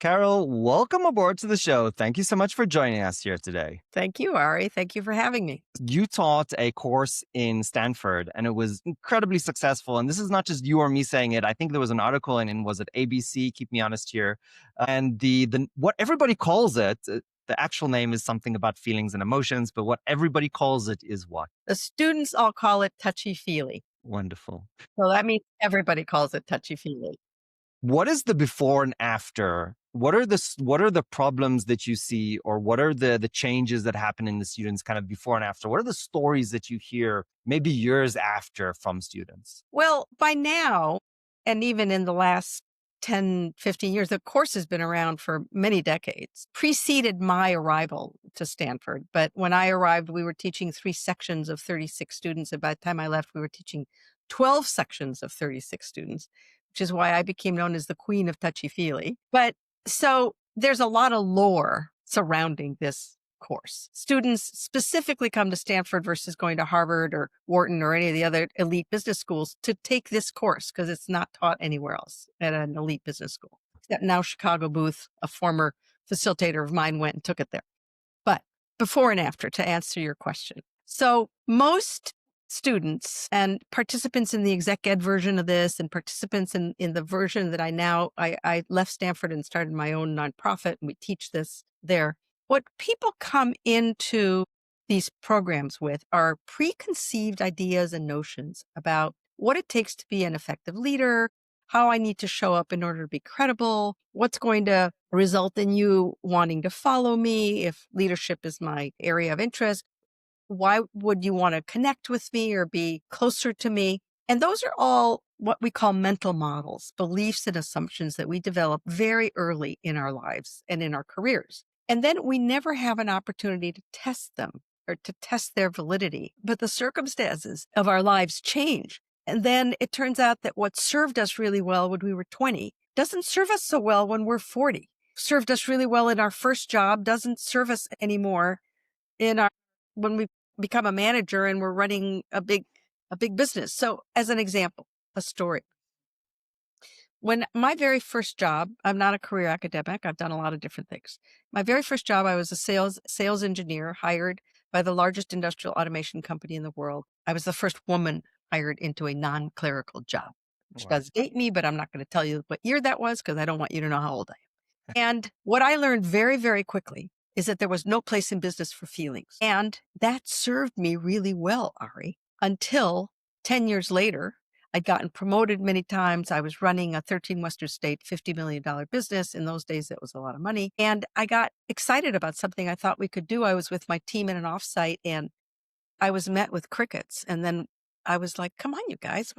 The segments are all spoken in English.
Carol, welcome aboard to the show. Thank you so much for joining us here today. Thank you, Ari. Thank you for having me. You taught a course in Stanford and it was incredibly successful. And this is not just you or me saying it. I think there was an article in was it ABC? Keep me honest here. And the what everybody calls it, the actual name is something about feelings and emotions, but what everybody calls it is what? The students all call it Touchy Feely. Wonderful. So that means everybody calls it Touchy Feely. What is the before and after? What are the problems that you see, or what are the changes that happen in the students kind of before and after? What are the stories that you hear maybe years after from students? Well, by now, and even in the last 10, 15 years, the course has been around for many decades, preceded my arrival to Stanford. But when I arrived, we were teaching 3 sections of 36 students. And by the time I left, we were teaching 12 sections of 36 students, which is why I became known as the Queen of Touchy Feely. But so there's a lot of lore surrounding this course. Students specifically come to Stanford versus going to Harvard or Wharton or any of the other elite business schools to take this course because it's not taught anywhere else at an elite business school. Except now Chicago Booth, a former facilitator of mine, went and took it there. But before and after, to answer your question. So most students and participants in the exec ed version of this and participants in the version that I left Stanford and started my own nonprofit, and we teach this there. What people come into these programs with are preconceived ideas and notions about what it takes to be an effective leader, how I need to show up in order to be credible, what's going to result in you wanting to follow me if leadership is my area of interest. Why would you want to connect with me or be closer to me? And those are all what we call mental models, beliefs and assumptions that we develop very early in our lives and in our careers. And then we never have an opportunity to test them or to test their validity. But the circumstances of our lives change. And then it turns out that what served us really well when we were 20 doesn't serve us so well when we're 40. Served us really well in our first job doesn't serve us anymore when we become a manager and we're running a big business. So as an example, a story. When my very first job, I'm not a career academic. I've done a lot of different things. My very first job, I was a sales engineer hired by the largest industrial automation company in the world. I was the first woman hired into a non-clerical job, which Wow. does date me, but I'm not going to tell you what year that was because I don't want you to know how old I am. And what I learned very, very quickly is that there was no place in business for feelings. And that served me really well, Ari, until 10 years later, I'd gotten promoted many times. I was running a 13 Western state, $50 million business. In those days, that was a lot of money. And I got excited about something I thought we could do. I was with my team in an offsite and I was met with crickets. And then I was like, come on, you guys,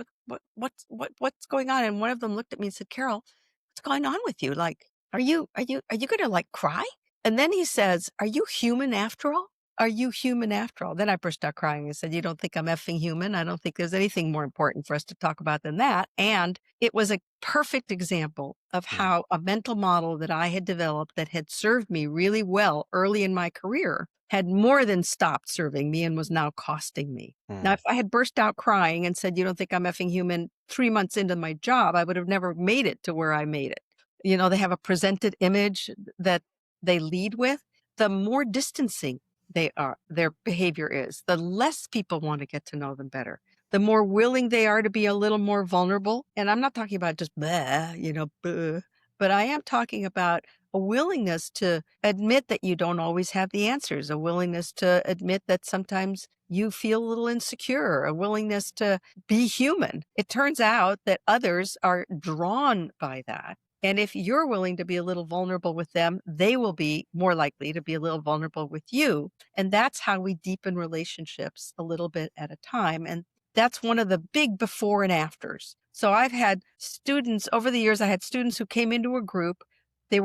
what's going on? And one of them looked at me and said, Carol, what's going on with you? Like, are you going to like cry? And then he says, are you human after all? Are you human after all? Then I burst out crying and said, you don't think I'm effing human? I don't think there's anything more important for us to talk about than that. And it was a perfect example of how a mental model that I had developed that had served me really well early in my career had more than stopped serving me and was now costing me. Now, if I had burst out crying and said, you don't think I'm effing human 3 months into my job, I would have never made it to where I made it. You know, they have a presented image that they lead with. The more distancing their behavior is, the less people want to get to know them better. The more willing they are to be a little more vulnerable. And I'm not talking about just bleh, but I am talking about a willingness to admit that you don't always have the answers, a willingness to admit that sometimes you feel a little insecure, a willingness to be human. It turns out that others are drawn by that. And if you're willing to be a little vulnerable with them, they will be more likely to be a little vulnerable with you. And that's how we deepen relationships a little bit at a time. And that's one of the big before and afters. So I've had students over the years, I had students who came into a group. They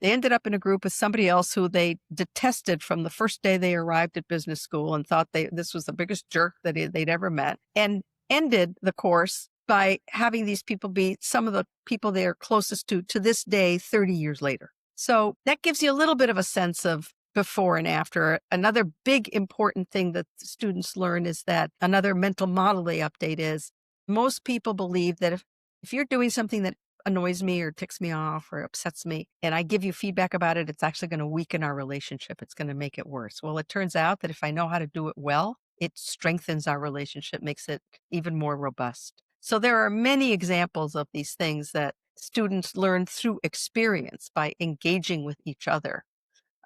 ended up in a group with somebody else who they detested from the first day they arrived at business school and thought this was the biggest jerk that they'd ever met, and ended the course by having these people be some of the people they are closest to this day, 30 years later. So that gives you a little bit of a sense of before and after. Another big important thing that students learn is that another mental model they update is most people believe that if you're doing something that annoys me or ticks me off or upsets me, and I give you feedback about it, it's actually going to weaken our relationship. It's going to make it worse. Well, it turns out that if I know how to do it well, it strengthens our relationship, makes it even more robust. So there are many examples of these things that students learn through experience by engaging with each other,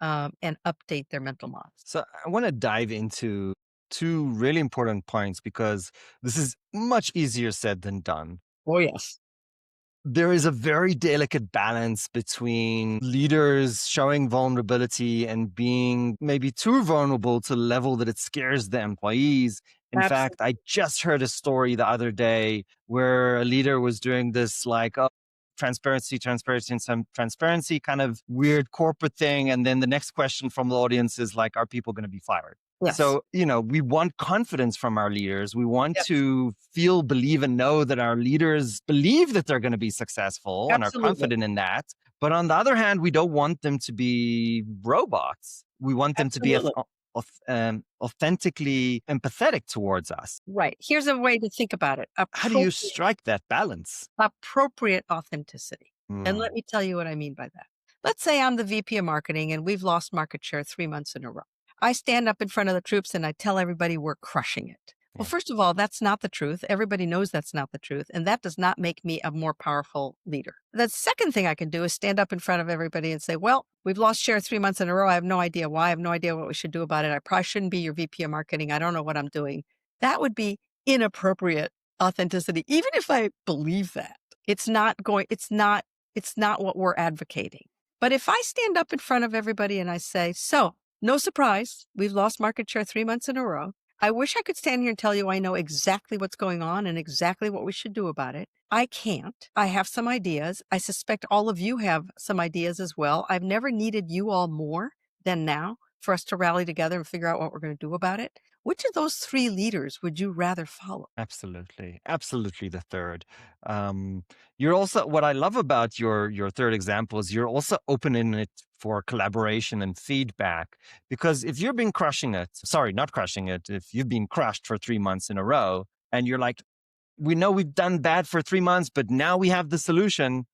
and update their mental models. So I want to dive into two really important points because this is much easier said than done. Oh, yes. There is a very delicate balance between leaders showing vulnerability and being maybe too vulnerable to the level that it scares the employees. In fact, Absolutely. I just heard a story the other day where a leader was doing this like, oh, transparency, transparency, and some transparency kind of weird corporate thing. And then the next question from the audience is like, are people going to be fired? Yes. So, we want confidence from our leaders. We want Yes. to feel, believe, and know that our leaders believe that they're going to be successful and are Absolutely. confident in that. But on the other hand, we don't want them to be robots. We want them to be Absolutely. authentically empathetic towards us. Right. Here's a way to think about it. How do you strike that balance? Appropriate authenticity. And Mm, let me tell you what I mean by that. Let's say I'm the VP of marketing and we've lost market share 3 months in a row. I stand up in front of the troops and I tell everybody we're crushing it. Well, yeah, first of all, that's not the truth. Everybody knows that's not the truth. And that does not make me a more powerful leader. The second thing I can do is stand up in front of everybody and say, well, we've lost share 3 months in a row. I have no idea why. I have no idea what we should do about it. I probably shouldn't be your VP of marketing. I don't know what I'm doing. That would be inappropriate authenticity. Even if I believe that, it's not what we're advocating. But if I stand up in front of everybody and I say, so no surprise, we've lost market share 3 months in a row. I wish I could stand here and tell you I know exactly what's going on and exactly what we should do about it. I can't. I have some ideas. I suspect all of you have some ideas as well. I've never needed you all more than now for us to rally together and figure out what we're going to do about it. Which of those three leaders would you rather follow? absolutely, absolutely. The third, um, you're also what I love about your third example is you're also opening it for collaboration and feedback. Because if you've been crushing it, sorry, not crushing it, if you've been crushed for 3 months in a row, and you're like, we know we've done bad for 3 months, but now we have the solution.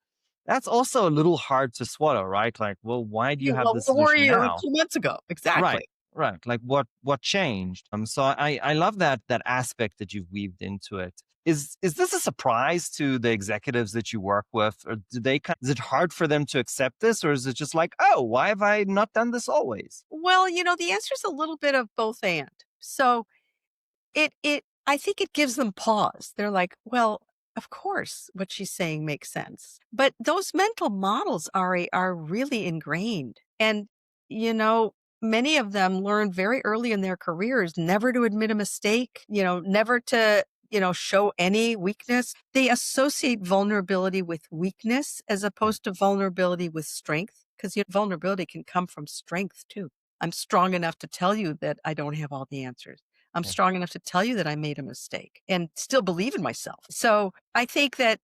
That's also a little hard to swallow, right? Like, well, why do you Yeah, have well, the where were solution you now? 2 months ago? Right, Exactly. right. Like what changed? So I love that aspect that you've weaved into it. Is this a surprise to the executives that you work with, or do they is it hard for them to accept this, or is it just like, oh, why have I not done this always? Well, the answer is a little bit of both and. So I think it gives them pause. They're like, well, of course, what she's saying makes sense. But those mental models are really ingrained. And, you know, many of them learn very early in their careers never to admit a mistake, never to, show any weakness. They associate vulnerability with weakness as Yeah, opposed to vulnerability with strength, because vulnerability can come from strength too. I'm strong enough to tell you that I don't have all the answers. I'm yeah. strong enough to tell you that I made a mistake and still believe in myself. So I think that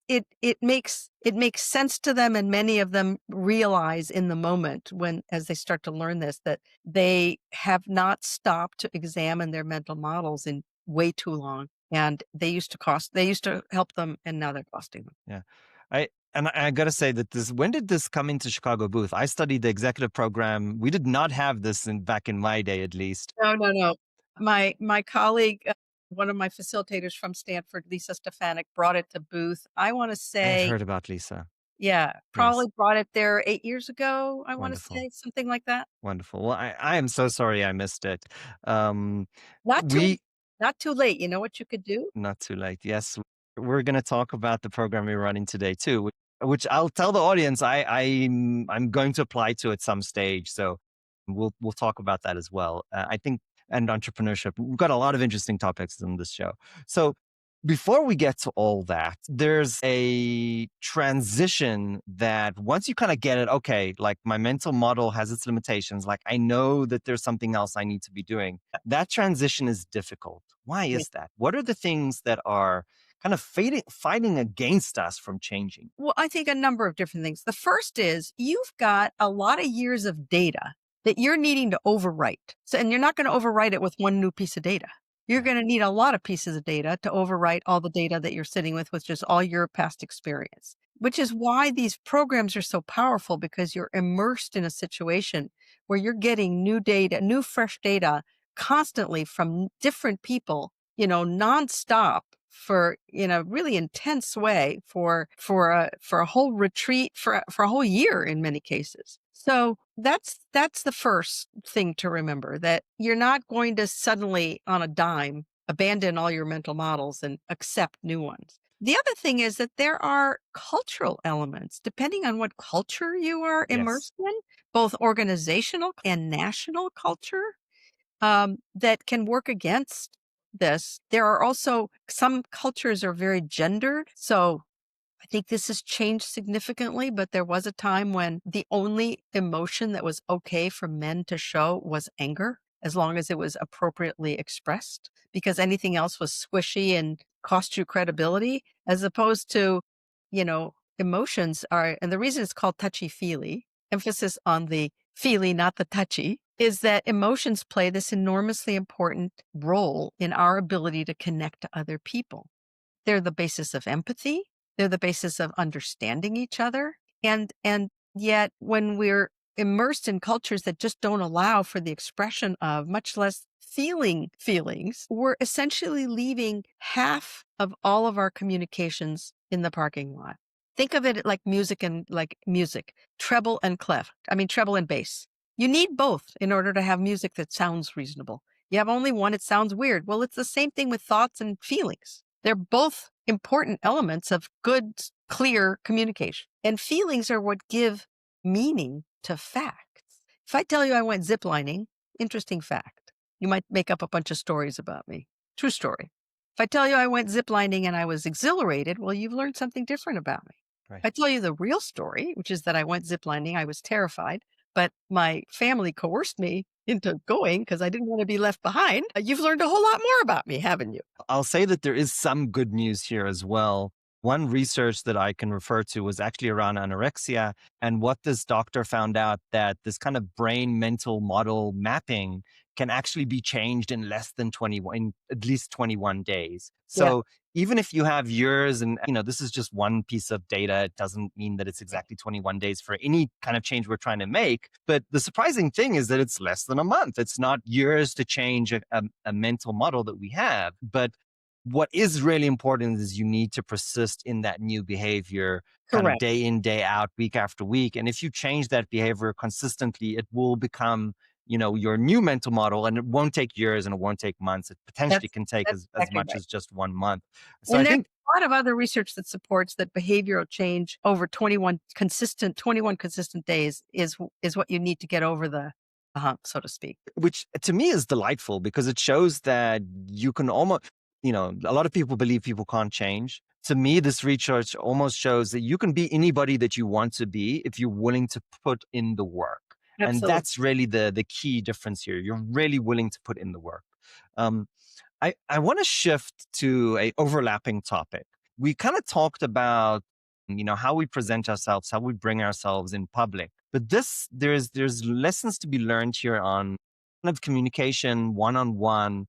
it makes sense to them, and many of them realize in the moment when as they start to learn this that they have not stopped to examine their mental models in way too long. And they used to help them and now they're costing them. Yeah. I gotta say that when did this come into Chicago booth? I studied the executive program. We did not have this back in my day, at least. No, no, no. My colleague, one of my facilitators from Stanford, Lisa Stefanik, brought it to Booth. I wanna I have say, heard about Lisa. yeah, Yes. probably brought it there 8 years ago, I wanna Wonderful. say, something like that. Wonderful. Well, I am so sorry I missed it. Um, Not too we not too late. You know what you could do? Not too late. Yes, we're going to talk about the program we're running today too, which I'll tell the audience I'm going to apply to at some stage. So we'll talk about that as well. I think and entrepreneurship. We've got a lot of interesting topics in this show. So before we get to all that, there's a transition that once you kind of get it, okay, like my mental model has its limitations. Like I know that there's something else I need to be doing. That transition is difficult. Why Yeah. is that? What are the things that are kind of fighting against us from changing? Well, I think a number of different things. The first is you've got a lot of years of data that you're needing to overwrite. So, and you're not gonna overwrite it with one new piece of data. You're Right. going to need a lot of pieces of data to overwrite all the data that you're sitting with just all your past experience, which is why these programs are so powerful because you're immersed in a situation where you're getting new data, new fresh data constantly from different people, nonstop for in a really intense way for a whole retreat for a whole year in many cases. So that's the first thing to remember, that you're not going to suddenly on a dime abandon all your mental models and accept new ones. The other thing is that there are cultural elements, depending on what culture you are Yes. immersed in, both organizational and national culture, that can work against this. There are also some cultures are very gendered. So I think this has changed significantly, but there was a time when the only emotion that was okay for men to show was anger, as long as it was appropriately expressed, because anything else was squishy and cost you credibility, as opposed to, emotions are, and the reason it's called touchy feely, emphasis on the feely, not the touchy, is that emotions play this enormously important role in our ability to connect to other people. They're the basis of empathy. They're the basis of understanding each other. And yet when we're immersed in cultures that just don't allow for the expression of, much less feeling feelings, we're essentially leaving half of all of our communications in the parking lot. Think of it like music, treble and clef. I mean, treble and bass. You need both in order to have music that sounds reasonable. You have only one, it sounds weird. Well, it's the same thing with thoughts and feelings. They're both important elements of good, clear communication. And feelings are what give meaning to facts. If I tell you I went ziplining, interesting fact. You might make up a bunch of stories about me. True story. If I tell you I went ziplining and I was exhilarated, well, you've learned something different about me. Right. If I tell you the real story, which is that I went ziplining, I was terrified, but my family coerced me into going because I didn't want to be left behind. You've learned a whole lot more about me, haven't you? I'll say that there is some good news here as well. One research that I can refer to was actually around anorexia. And what this doctor found out that this kind of brain mental model mapping can actually be changed in less than 21, in at least 21 days. Yeah. So even if you have years and, this is just one piece of data, it doesn't mean that it's exactly 21 days for any kind of change we're trying to make. But the surprising thing is that it's less than a month. It's not years to change a mental model that we have. But what is really important is you need to persist in that new behavior kind of Correct. day in, day out, week after week. And if you change that behavior consistently, it will become, your new mental model, and it won't take years and it won't take months. It potentially That's can take that's as exactly much right. as just 1 month. So And I there's think a lot of other research that supports that behavioral change over 21 consistent days is what you need to get over the hump, so to speak. which to me is delightful because it shows that you can almost, a lot of people believe people can't change. To me, this research almost shows that you can be anybody that you want to be if you're willing to put in the work. And Absolutely. that's really the key difference here. You're really willing to put in the work. Um, I want to shift to a overlapping topic. We kind of talked about, how we present ourselves, how we bring ourselves in public. But there's lessons to be learned here on kind of communication, one-on-one,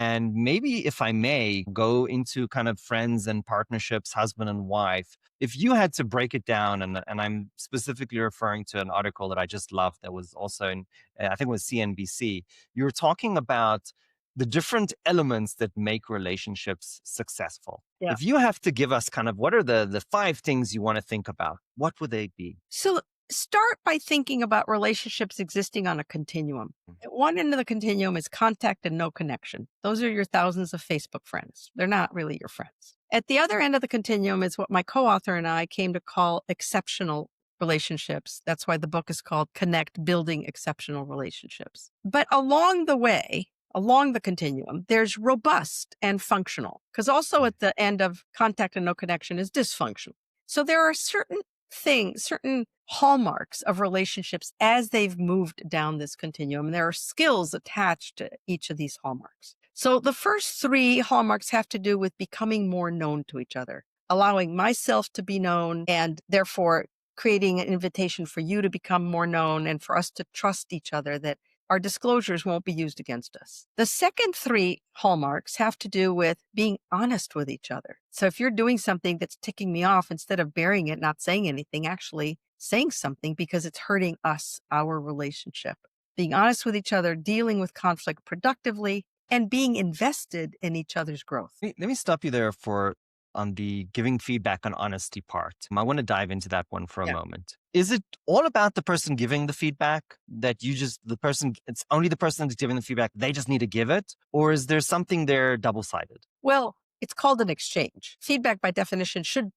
and maybe, if I may, go into kind of friends and partnerships, husband and wife. If you had to break it down, and I'm specifically referring to an article that I just loved that was also in, I think it was CNBC, you were talking about the different elements that make relationships successful. Yeah. If you have to give us kind of what are the 5 things you want to think about, what would they be? So start by thinking about relationships existing on a continuum. At one end of the continuum is contact and no connection. Those are your thousands of Facebook friends. They're not really your friends. At the other end of the continuum is what my co-author and I came to call exceptional relationships. That's why the book is called Connect, Building Exceptional Relationships. But along the way, along the continuum, there's robust and functional, because also at the end of contact and no connection is dysfunctional. So there are certain hallmarks of relationships as they've moved down this continuum. And there are skills attached to each of these hallmarks. So the first 3 hallmarks have to do with becoming more known to each other, allowing myself to be known, and therefore creating an invitation for you to become more known and for us to trust each other, that our disclosures won't be used against us. The second three hallmarks have to do with being honest with each other. So if you're doing something that's ticking me off, instead of burying it, not saying anything, actually saying something because it's hurting us, our relationship. Being honest with each other, dealing with conflict productively, and being invested in each other's growth. Let me stop you there for on the giving feedback on honesty part. I want to dive into that one for a Yeah. moment. Is it all about the person giving the feedback that it's only the person that's giving the feedback, they just need to give it? Or is there something there double sided? Well, it's called an exchange. Feedback by definition should,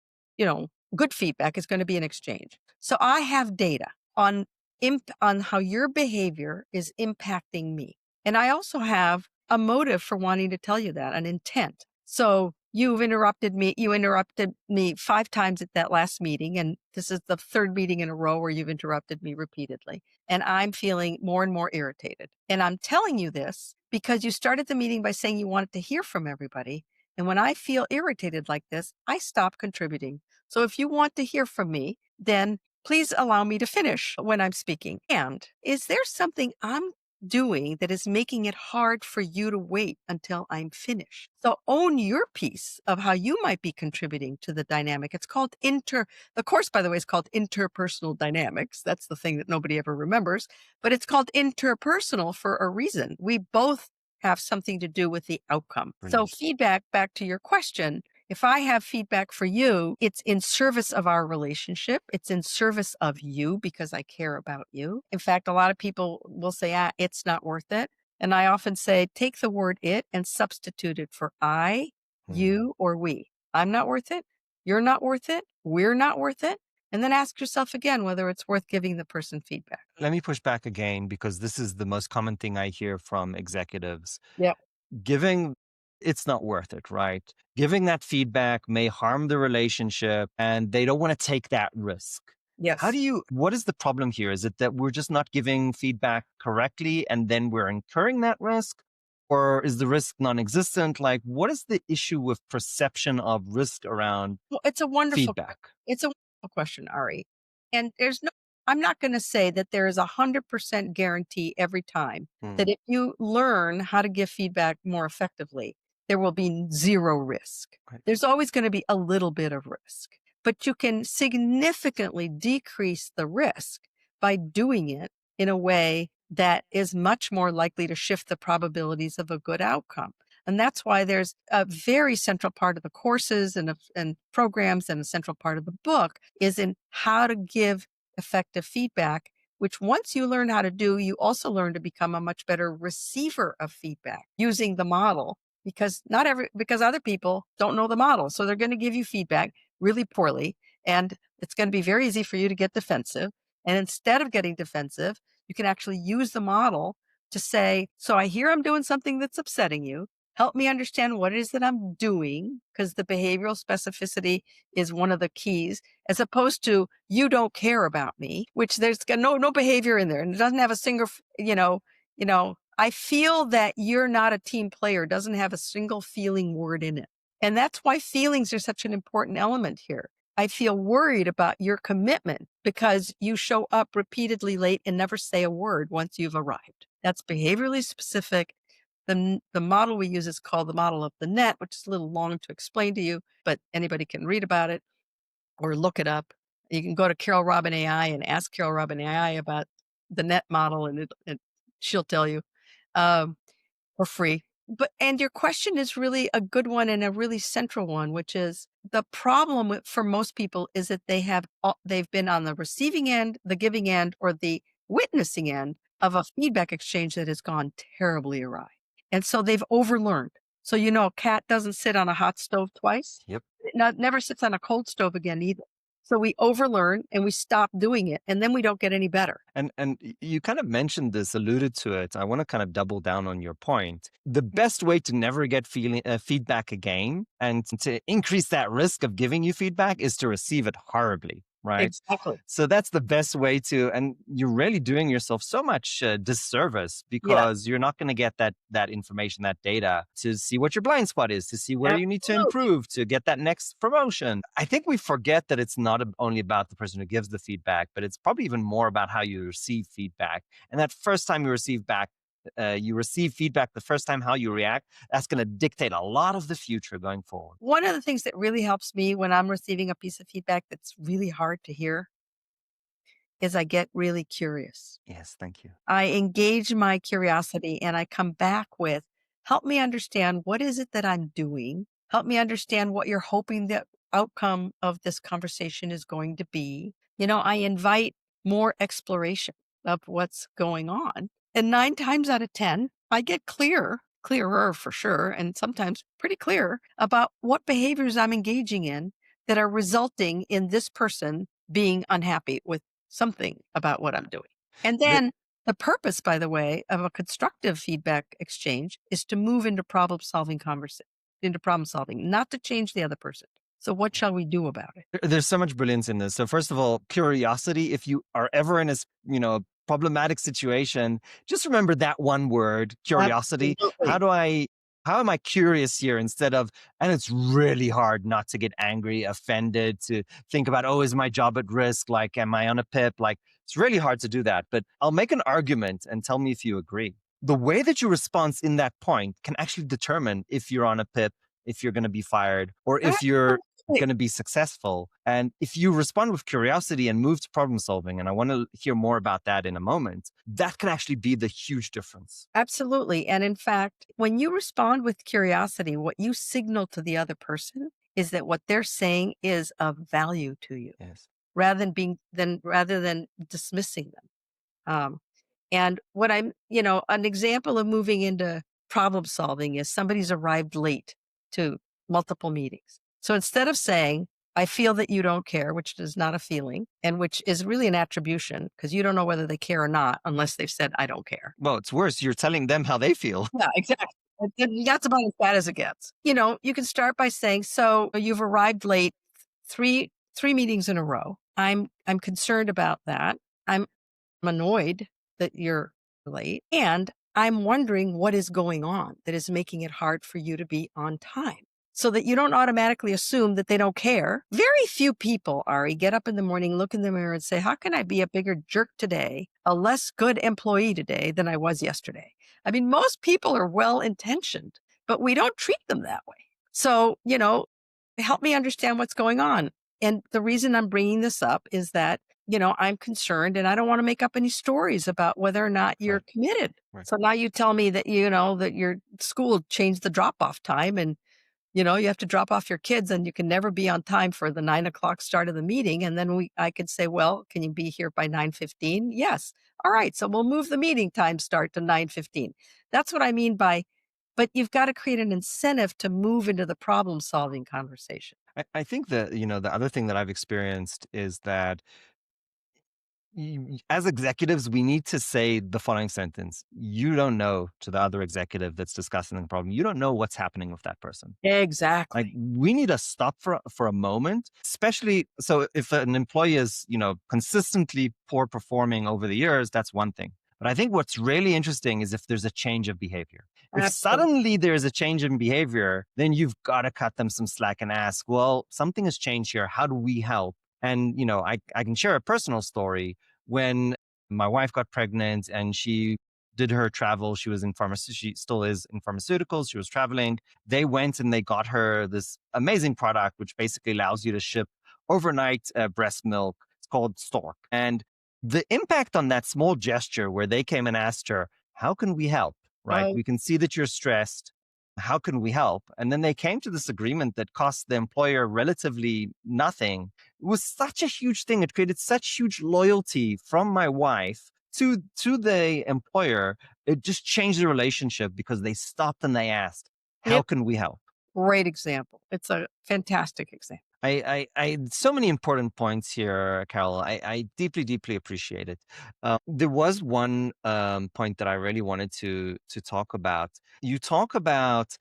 good feedback is going to be an exchange. So I have data on on how your behavior is impacting me. And I also have a motive for wanting to tell you that, an intent. So you interrupted me 5 times at that last meeting. And this is the third meeting in a row where you've interrupted me repeatedly. And I'm feeling more and more irritated. And I'm telling you this because you started the meeting by saying you wanted to hear from everybody. And when I feel irritated like this, I stop contributing. So if you want to hear from me, then please allow me to finish when I'm speaking. And is there something I'm doing that is making it hard for you to wait until I'm finished? So own your piece of how you might be contributing to the dynamic. It's called the course, by the way, is called interpersonal dynamics. That's the thing that nobody ever remembers, but it's called interpersonal for a reason. We both have something to do with the outcome. So Brilliant. feedback, back to your question, if I have feedback for you, it's in service of our relationship. It's in service of you because I care about you. In fact, a lot of people will say, it's not worth it. And I often say, take the word it and substitute it for I, Hmm. you, or we. I'm not worth it. You're not worth it. We're not worth it. And then ask yourself again whether it's worth giving the person feedback. Let me push back again because this is the most common thing I hear from executives. Yep. Giving, it's not worth it, right? Giving that feedback may harm the relationship and they don't want to take that risk. Yes. What is the problem here? Is it that we're just not giving feedback correctly and then we're incurring that risk? Or is the risk non existent? Like, what is the issue with perception of risk around Well, feedback? it's a wonderful question, Ari. And I'm not going to say that there is 100% guarantee every time that Hmm. if you learn how to give feedback more effectively, there will be zero risk. Right. There's always going to be a little bit of risk, but you can significantly decrease the risk by doing it in a way that is much more likely to shift the probabilities of a good outcome. And that's why there's a very central part of the courses and programs, and a central part of the book is in how to give effective feedback, which once you learn how to do, you also learn to become a much better receiver of feedback using the model, because other people don't know the model. So they're going to give you feedback really poorly, and it's going to be very easy for you to get defensive. And instead of getting defensive, you can actually use the model to say, so I hear I'm doing something that's upsetting you. Help me understand what it is that I'm doing, because the behavioral specificity is one of the keys, as opposed to you don't care about me, which there's no behavior in there, and it doesn't have a single, I feel that you're not a team player, doesn't have a single feeling word in it. And that's why feelings are such an important element here. I feel worried about your commitment because you show up repeatedly late and never say a word once you've arrived. That's behaviorally specific. The model we use is called the model of the net, which is a little long to explain to you, but anybody can read about it or look it up. You can go to Carole Robin AI and ask Carole Robin AI about the net model, and she'll tell you for free. And your question is really a good one and a really central one, which is the problem for most people is that they've been on the receiving end, the giving end, or the witnessing end of a feedback exchange that has gone terribly awry. And so they've overlearned. So, a cat doesn't sit on a hot stove twice. Yep. It never sits on a cold stove again either. So we overlearn and we stop doing it, and then we don't get any better. And you kind of mentioned this, alluded to it. I want to kind of double down on your point. The best way to never get feedback again and to increase that risk of giving you feedback is to receive it horribly. right? Exactly. So that's the best way to, and you're really doing yourself so much disservice Yes, because you're not going to get that information, that data to see what your blind spot is, to see where you need to absolutely. improve to get that next promotion. I think we forget that it's not only about the person who gives the feedback, but it's probably even more about how you receive feedback. And that first time you receive feedback the first time, how you react, that's going to dictate a lot of the future going forward. One of the things that really helps me when I'm receiving a piece of feedback that's really hard to hear is I get really curious. Yes, thank you. I engage my curiosity and I come back with, help me understand what is it that I'm doing? Help me understand what you're hoping the outcome of this conversation is going to be. I invite more exploration of what's going on. And 9 times out of 10, I get clearer for sure, and sometimes pretty clear about what behaviors I'm engaging in that are resulting in this person being unhappy with something about what I'm doing. And The, then the purpose, by the way, of a constructive feedback exchange is to move into problem solving, not to change the other person. So what shall we do about it? there's so much brilliance in this. So first of all, curiosity. If you are ever in a problematic situation, just remember that one word, curiosity. Absolutely. How am I curious here instead of, and it's really hard not to get angry, offended, to think about, oh, is my job at risk? Like, am I on a PIP? Like, it's really hard to do that. But I'll make an argument and tell me if you agree. The way that you respond in that point can actually determine if you're on a PIP, if you're going to be fired, or if you're Absolutely. going to be successful. And if you respond with curiosity and move to problem solving, and I want to hear more about that in a moment, that can actually be the huge difference. Absolutely. And in fact, when you respond with curiosity, what you signal to the other person is that what they're saying is of value to you Yes. rather than dismissing them. Um, and what an example of moving into problem solving is somebody's arrived late to multiple meetings. So instead of saying, I feel that you don't care, which is not a feeling and which is really an attribution because you don't know whether they care or not unless they've said, I don't care. Well, it's worse. You're telling them how they feel. Yeah, exactly. That's about as bad as it gets. You can start by saying, so you've arrived late three meetings in a row. I'm concerned about that. I'm annoyed that you're late. And I'm wondering what is going on that is making it hard for you to be on time so that you don't automatically assume that they don't care. Very few people, Ari, get up in the morning, look in the mirror and say, how can I be a bigger jerk today, a less good employee today than I was yesterday? I mean, most people are well intentioned, but we don't treat them that way. So, help me understand what's going on. And the reason I'm bringing this up is that I'm concerned and I don't want to make up any stories about whether or not you're Right. committed. Right. So now you tell me that, that your school changed the drop off time and, you have to drop off your kids and you can never be on time for the 9 o'clock start of the meeting. And then I could say, well, can you be here by 9:15? Yes. All right. So we'll move the meeting time start to 9:15. That's what I mean by, but you've got to create an incentive to move into the problem solving conversation. I think that, the other thing that I've experienced is that as executives, we need to say the following sentence. You don't know, to the other executive that's discussing the problem, you don't know what's happening with that person. Like, Exactly. we need to stop for a moment, especially so if an employee is, consistently poor performing over the years, that's one thing. But I think what's really interesting is if there's a change of behavior. If Absolutely. suddenly there's a change in behavior, then you've got to cut them some slack and ask, well, something has changed here. How do we help? And, I can share a personal story. When my wife got pregnant and she did her travel, she was in she still is in pharmaceuticals. She was traveling. They went and they got her this amazing product, which basically allows you to ship overnight breast milk. It's called Stork. And the impact on that small gesture where they came and asked her, how can we help? Right? Oh, We can see that you're stressed. How can we help? And then they came to this agreement that cost the employer relatively nothing. It was such a huge thing. It created such huge loyalty from my wife to the employer. It just changed the relationship because they stopped and they asked, how yep. can we help? Great example. It's a fantastic example. So many important points here, Carol. I deeply, deeply appreciate it. There was one point that I really wanted to talk about. You talk about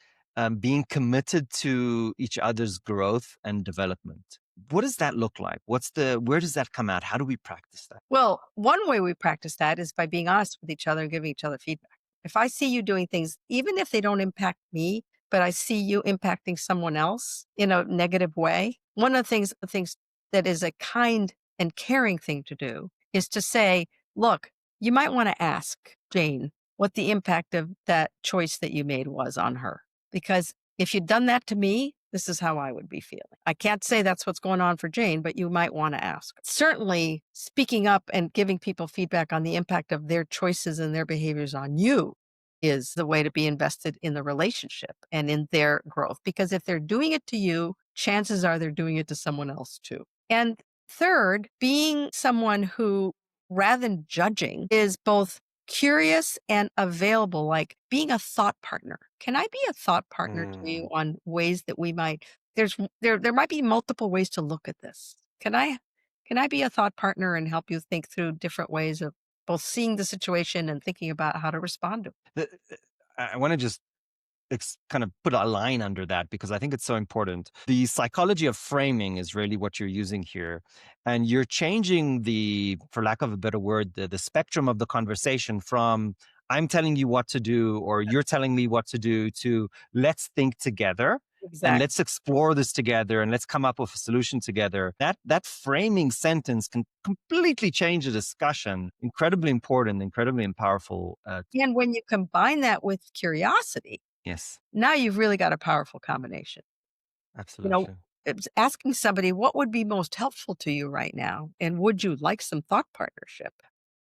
being committed to each other's growth and development. What does that look like? Where does that come out? How do we practice that? Well, one way we practice that is by being honest with each other and giving each other feedback. If I see you doing things, even if they don't impact me, but I see you impacting someone else in a negative way, one of the things that is a kind and caring thing to do is to say, look, you might want to ask Jane what the impact of that choice that you made was on her. Because if you'd done that to me, this is how I would be feeling. I can't say that's what's going on for Jane, but you might want to ask. Certainly, speaking up and giving people feedback on the impact of their choices and their behaviors on you is the way to be invested in the relationship and in their growth. Because if they're doing it to you, chances are they're doing it to someone else too. And third, being someone who, rather than judging, is both curious and available, like being a thought partner. Can I be a thought partner to you Mm. on ways that we might there might be multiple ways to look at this. Can I be a thought partner and help you think through different ways of both seeing the situation and thinking about how to respond to it? I want to just kind of put a line under that because I think it's so important. The psychology of framing is really what you're using here. And you're changing for lack of a better word, the spectrum of the conversation from I'm telling you what to do or you're telling me what to do to let's think together and Exactly. let's explore this together and let's come up with a solution together. That framing sentence can completely change the discussion. Incredibly important, incredibly powerful. And when you combine that with curiosity, Yes, now you've really got a powerful combination. You know, absolutely. it's asking somebody what would be most helpful to you right now, and would you like some thought partnership?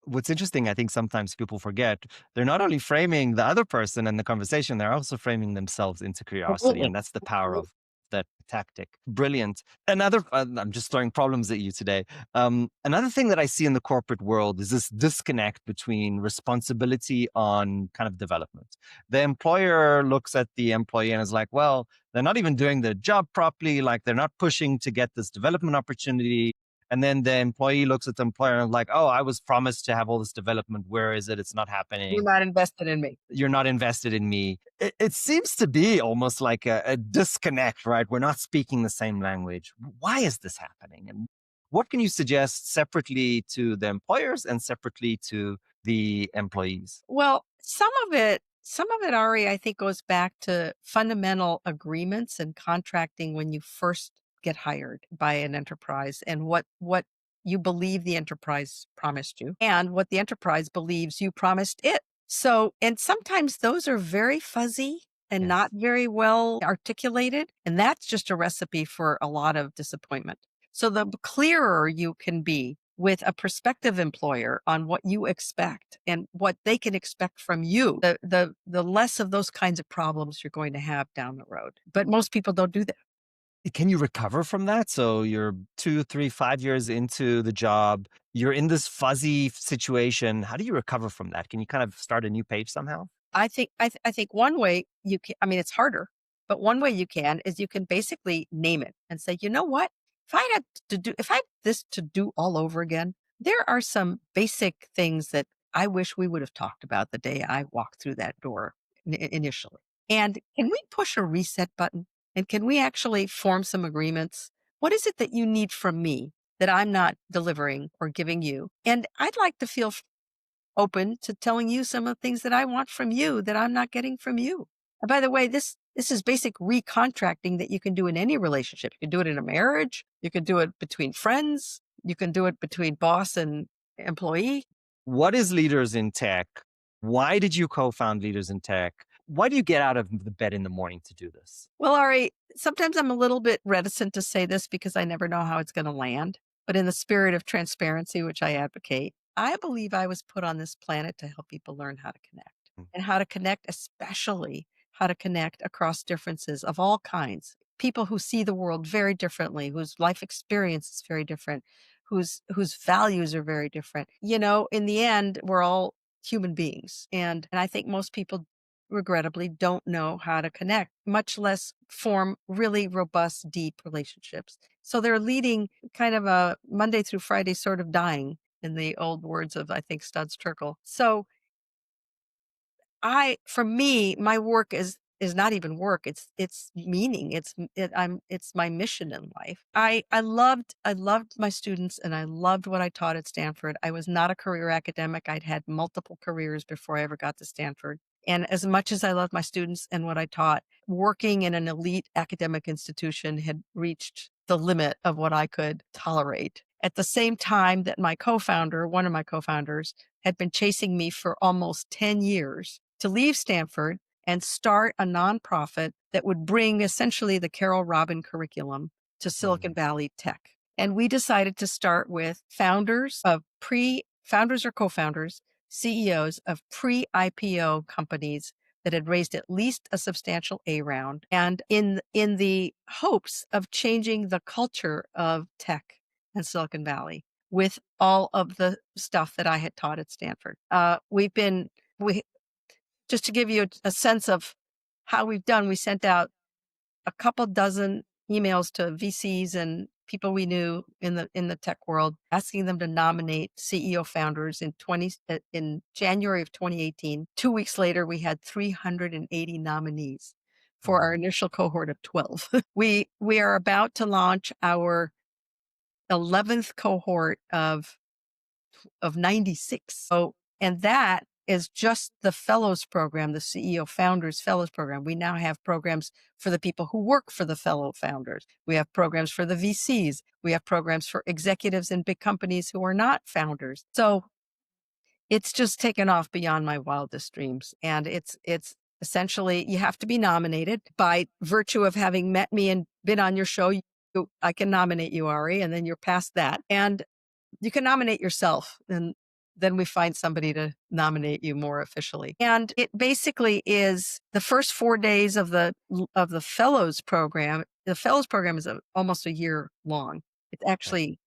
What's interesting, I think sometimes people forget, they're not only framing the other person in the conversation, they're also framing themselves into curiosity. Absolutely. And that's the power Absolutely. of that tactic. Brilliant. I'm just throwing problems at you today. Another thing that I see in the corporate world is this disconnect between responsibility on kind of development. The employer looks at the employee and is like, well, they're not even doing their job properly. Like they're not pushing to get this development opportunity. And then the employee looks at the employer and like, oh, I was promised to have all this development. Where is it? It's not You're happening. not invested in me. You're not invested in me. It seems to be almost like a disconnect, right? We're not speaking the same language. Why is this happening? And what can you suggest separately to the employers and separately to the employees? Well, some of it, Ari, I think goes back to fundamental agreements and contracting when you first get hired by an enterprise and what you believe the enterprise promised you and what the enterprise believes you promised it. So, and sometimes those are very fuzzy and not Yes. very well articulated, and that's just a recipe for a lot of disappointment. So the clearer you can be with a prospective employer on what you expect and what they can expect from you, the less of those kinds of problems you're going to have down the road. But most people don't do that. Can you recover from that? So you're 2, 3, 5 years into the job. You're in this fuzzy situation. How do you recover from that? Can you kind of start a new page somehow? I think one way you can, I mean, it's harder, but one way you can is you can basically name it and say, you know what? If I had this to do all over again, there are some basic things that I wish we would have talked about the day I walked through that door initially. And can we push a reset button? And can we actually form some agreements? What is it that you need from me that I'm not delivering or giving you? And I'd like to feel open to telling you some of the things that I want from you that I'm not getting from you. And by the way, this is basic recontracting that you can do in any relationship. You can do it in a marriage, you can do it between friends, you can do it between boss and employee. What is Leaders in Tech? Why did you co-found Leaders in Tech? Why do you get out of the bed in the morning to do this? Well, Ari, sometimes I'm a little bit reticent to say this because I never know how it's going to land. But in the spirit of transparency, which I advocate, I believe I was put on this planet to help people learn how to connect and how to connect, especially how to connect across differences of all kinds. People who see the world very differently, whose life experience is very different, whose values are very different. You know, in the end, we're all human beings. And I think most people regrettably don't know how to connect, much less form really robust, deep relationships. So they're leading kind of a Monday through Friday sort of dying in the old words of, I think, Studs Terkel. So for me, my work is is not even work. It's meaning. It's my mission in life. I loved my students and I loved what I taught at Stanford. I was not a career academic. I'd had multiple careers before I ever got to Stanford. And as much as I loved my students and what I taught, working in an elite academic institution had reached the limit of what I could tolerate. At the same time that my co-founder, one of my co-founders, had been chasing me for almost 10 years to leave Stanford and start a nonprofit that would bring essentially the Carole Robin curriculum to Silicon Mm, Valley tech. And we decided to start with founders or co-founders, CEOs of pre-IPO companies that had raised at least a substantial A round, and in the hopes of changing the culture of tech in Silicon Valley with all of the stuff that I had taught at Stanford. We just to give you a sense of how we've done, we sent out a couple dozen emails to VCs and people we knew in the tech world, asking them to nominate CEO founders in January of 2018. 2 weeks later, we had 380 nominees for our wow. initial cohort of 12. We are about to launch our 11th cohort of 96. So, and that is just the fellows program, the CEO founders fellows program. We now have programs for the people who work for the fellow founders. We have programs for the VCs. We have programs for executives in big companies who are not founders. So it's just taken off beyond my wildest dreams. And it's essentially, you have to be nominated by virtue of having met me and been on your show. I can nominate you, Ari, and then you're past that. And you can nominate yourself, and then we find somebody to nominate you more officially. And it basically is the first 4 days of the fellows program. The fellows program is almost a year long. It's Okay. actually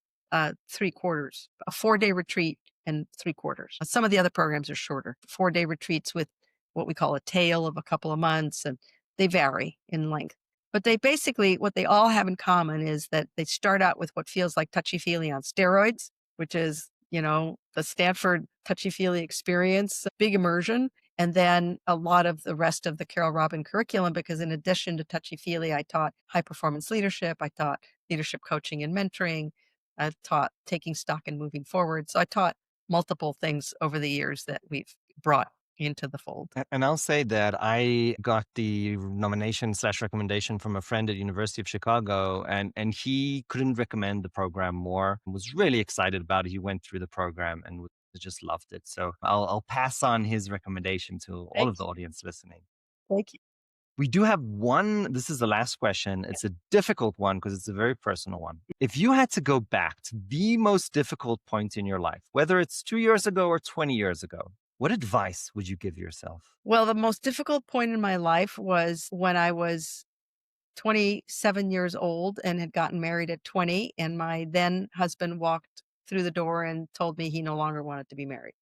3 quarters, a 4 day retreat and 3 quarters. Some of the other programs are shorter, 4 day retreats with what we call a tail of a couple of months, and they vary in length. But they basically, what they all have in common is that they start out with what feels like Touchy Feely on steroids, which is, the Stanford Touchy Feely experience, big immersion, and then a lot of the rest of the Carole Robin curriculum, because in addition to Touchy Feely, I taught high performance leadership, I taught leadership coaching and mentoring, I taught taking stock and moving forward. So I taught multiple things over the years that we've brought into the fold. And I'll say that I got the nomination slash recommendation from a friend at University of Chicago, and he couldn't recommend the program more. Was really excited about it. He went through the program and just loved it. So I'll pass on his recommendation to all Thank of the you. audience listening. Thank you. We do have one. This is the last question. It's a difficult one because it's a very personal one. If you had to go back to the most difficult point in your life, whether it's 2 years ago or 20 years ago, what advice would you give yourself? Well, the most difficult point in my life was when I was 27 years old and had gotten married at 20, and my then husband walked through the door and told me he no longer wanted to be married.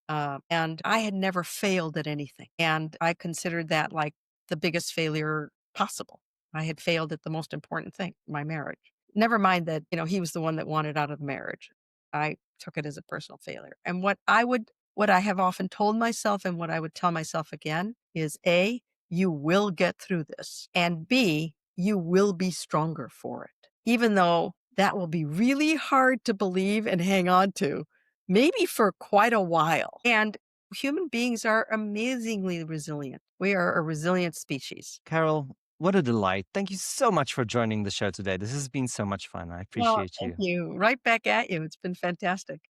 And I had never failed at anything. And I considered that like the biggest failure possible. I had failed at the most important thing, my marriage. Never mind that, he was the one that wanted out of the marriage. I took it as a personal failure. And what I have often told myself and what I would tell myself again is A, you will get through this. And B, you will be stronger for it. Even though that will be really hard to believe and hang on to, maybe for quite a while. And human beings are amazingly resilient. We are a resilient species. Carol, what a delight. Thank you so much for joining the show today. This has been so much fun. I Well, appreciate thank you. you. Right back at you. It's been fantastic.